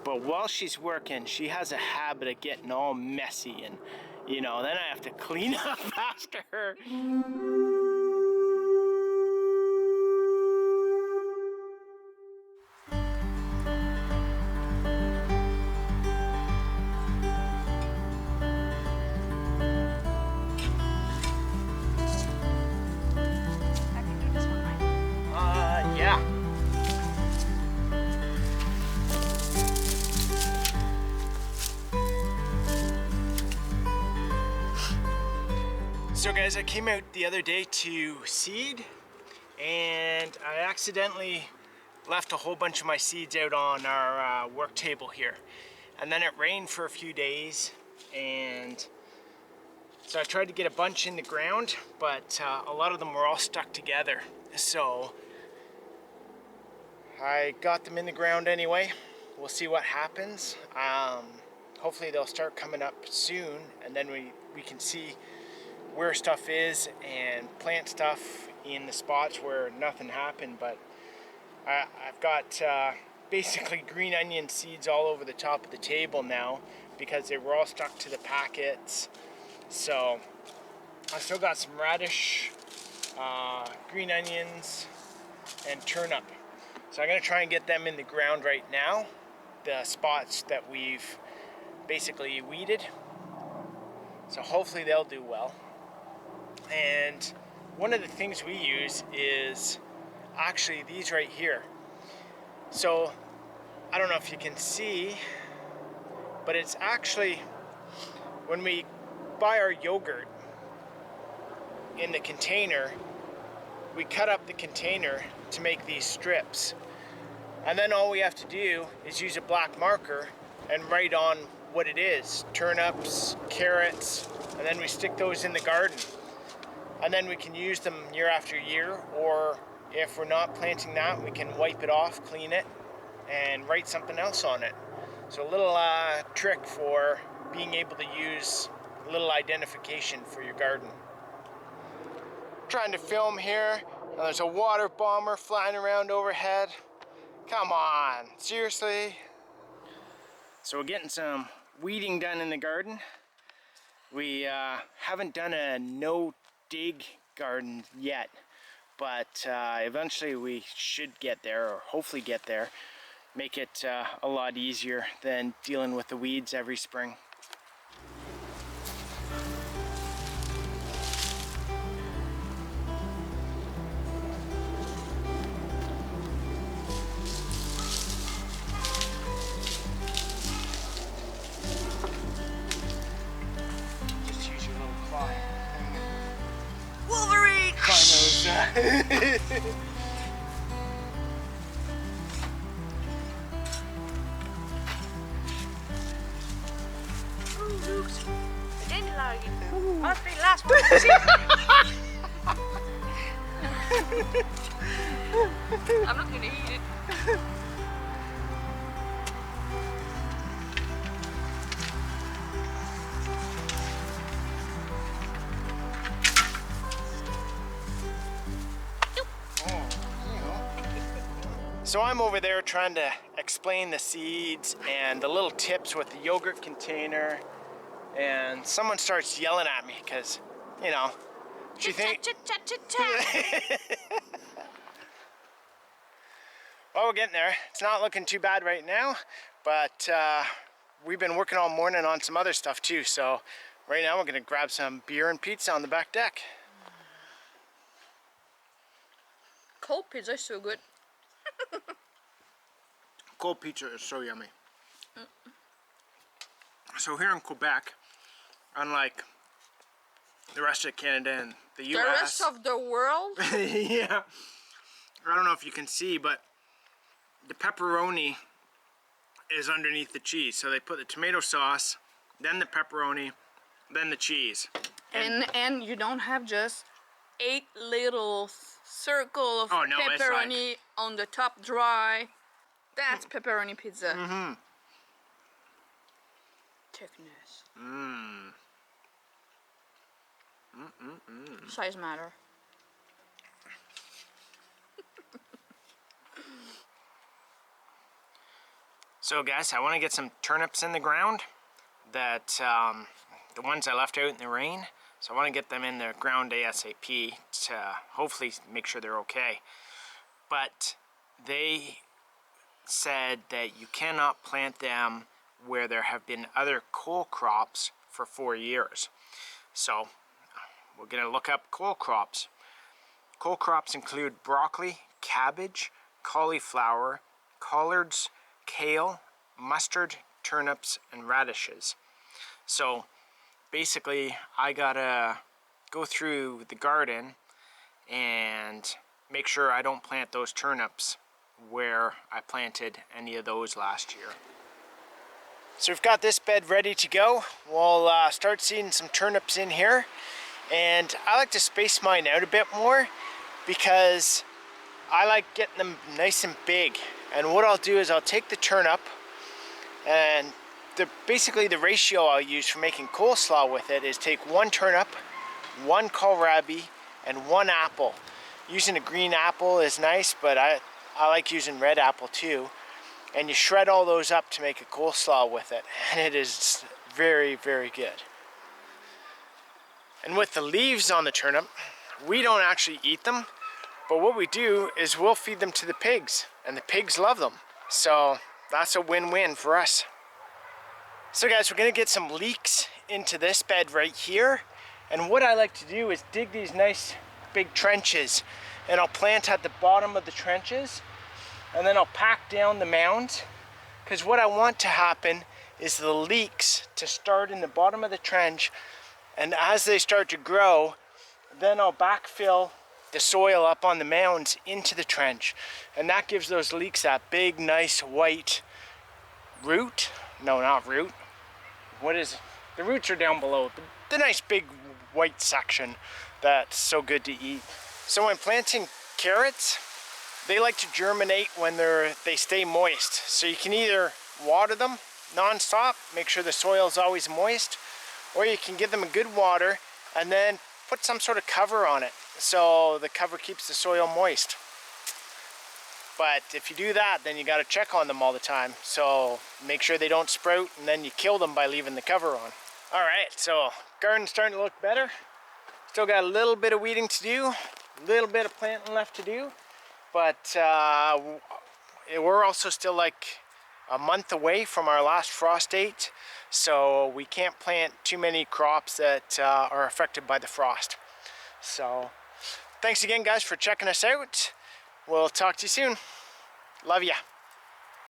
But while she's working, she has a habit of getting all messy, and you know, then I have to clean up after her. Yeah. So guys, I came out the other day to seed, and I accidentally left a whole bunch of my seeds out on our work table here. And then it rained for a few days, and so I tried to get a bunch in the ground, but a lot of them were all stuck together. So I got them in the ground anyway. We'll see what happens. Hopefully they'll start coming up soon, and then we can see where stuff is and plant stuff in the spots where nothing happened. But I've got basically green onion seeds all over the top of the table now because they were all stuck to the packets. So I still got some radish, green onions, and turnip. So I'm going to try and get them in the ground right now, the spots that we've basically weeded. So hopefully they'll do well. And one of the things we use is actually these right here. So I don't know if you can see, but it's actually when we buy our yogurt in the container, we cut up the container to make these strips. And then all we have to do is use a black marker and write on what it is, turnips, carrots, and then we stick those in the garden. And then we can use them year after year, or if we're not planting that, we can wipe it off, clean it, and write something else on it. So a little trick for being able to use a little identification for your garden. Trying to film here, and there's a water bomber flying around overhead. Come on, seriously? So we're getting some weeding done in the garden. We haven't done a no-dig garden yet, but eventually we should get there, or hopefully get there. Make it a lot easier than dealing with the weeds every spring. Wolverine! Ooh, Luke's a dandelion. Must be the last one. I'm not gonna eat it. So I'm over there trying to explain the seeds and the little tips with the yogurt container, and someone starts yelling at me because, you know, she thinks... Well, we're getting there. It's not looking too bad right now, but we've been working all morning on some other stuff too, so right now we're going to grab some beer and pizza on the back deck. Cold pizza is so good. Cold pizza is so yummy. So here in Quebec, unlike the rest of Canada and the US... The rest of the world? Yeah. I don't know if you can see, but the pepperoni is underneath the cheese. So they put the tomato sauce, then the pepperoni, then the cheese. And you don't have just 8 little circle of pepperoni on the top dry. That's pepperoni pizza. Mm-hmm. Thickness. Mmm. Size matter. So guys, I want to get some turnips in the ground, that the ones I left out in the rain. So I want to get them in the ground ASAP to hopefully make sure they're okay. But they said that you cannot plant them where there have been other cole crops for 4 years. So we're going to look up cole crops. Cole crops include broccoli, cabbage, cauliflower, collards, kale, mustard, turnips, and radishes. So basically I gotta go through the garden and make sure I don't plant those turnips where I planted any of those last year. So we've got this bed ready to go. We'll start seeing some turnips in here, and I like to space mine out a bit more because I like getting them nice and big. And what I'll do is I'll take the turnip, and basically the ratio I'll use for making coleslaw with it is take 1 turnip, 1 kohlrabi, and 1 apple. Using a green apple is nice, but I like using red apple too. And you shred all those up to make a coleslaw with it, and it is very, very good. And with the leaves on the turnip, we don't actually eat them, but what we do is we'll feed them to the pigs, and the pigs love them. So that's a win-win for us. So guys, we're gonna get some leeks into this bed right here. And what I like to do is dig these nice big trenches, and I'll plant at the bottom of the trenches, and then I'll pack down the mounds, because what I want to happen is the leeks to start in the bottom of the trench, and as they start to grow, then I'll backfill the soil up on the mounds into the trench, and that gives those leeks that big, nice white root. No, not root. What is it? The roots are down below. The nice big white section that's so good to eat. So when planting carrots, they like to germinate when they stay moist. So you can either water them non-stop, make sure the soil is always moist, or you can give them a good water and then put some sort of cover on it so the cover keeps the soil moist. But if you do that, then you got to check on them all the time. So make sure they don't sprout, and then you kill them by leaving the cover on. All right, so garden's starting to look better. Still got a little bit of weeding to do, a little bit of planting left to do. But we're also still like a month away from our last frost date. So we can't plant too many crops that are affected by the frost. So thanks again, guys, for checking us out. We'll talk to you soon. Love ya.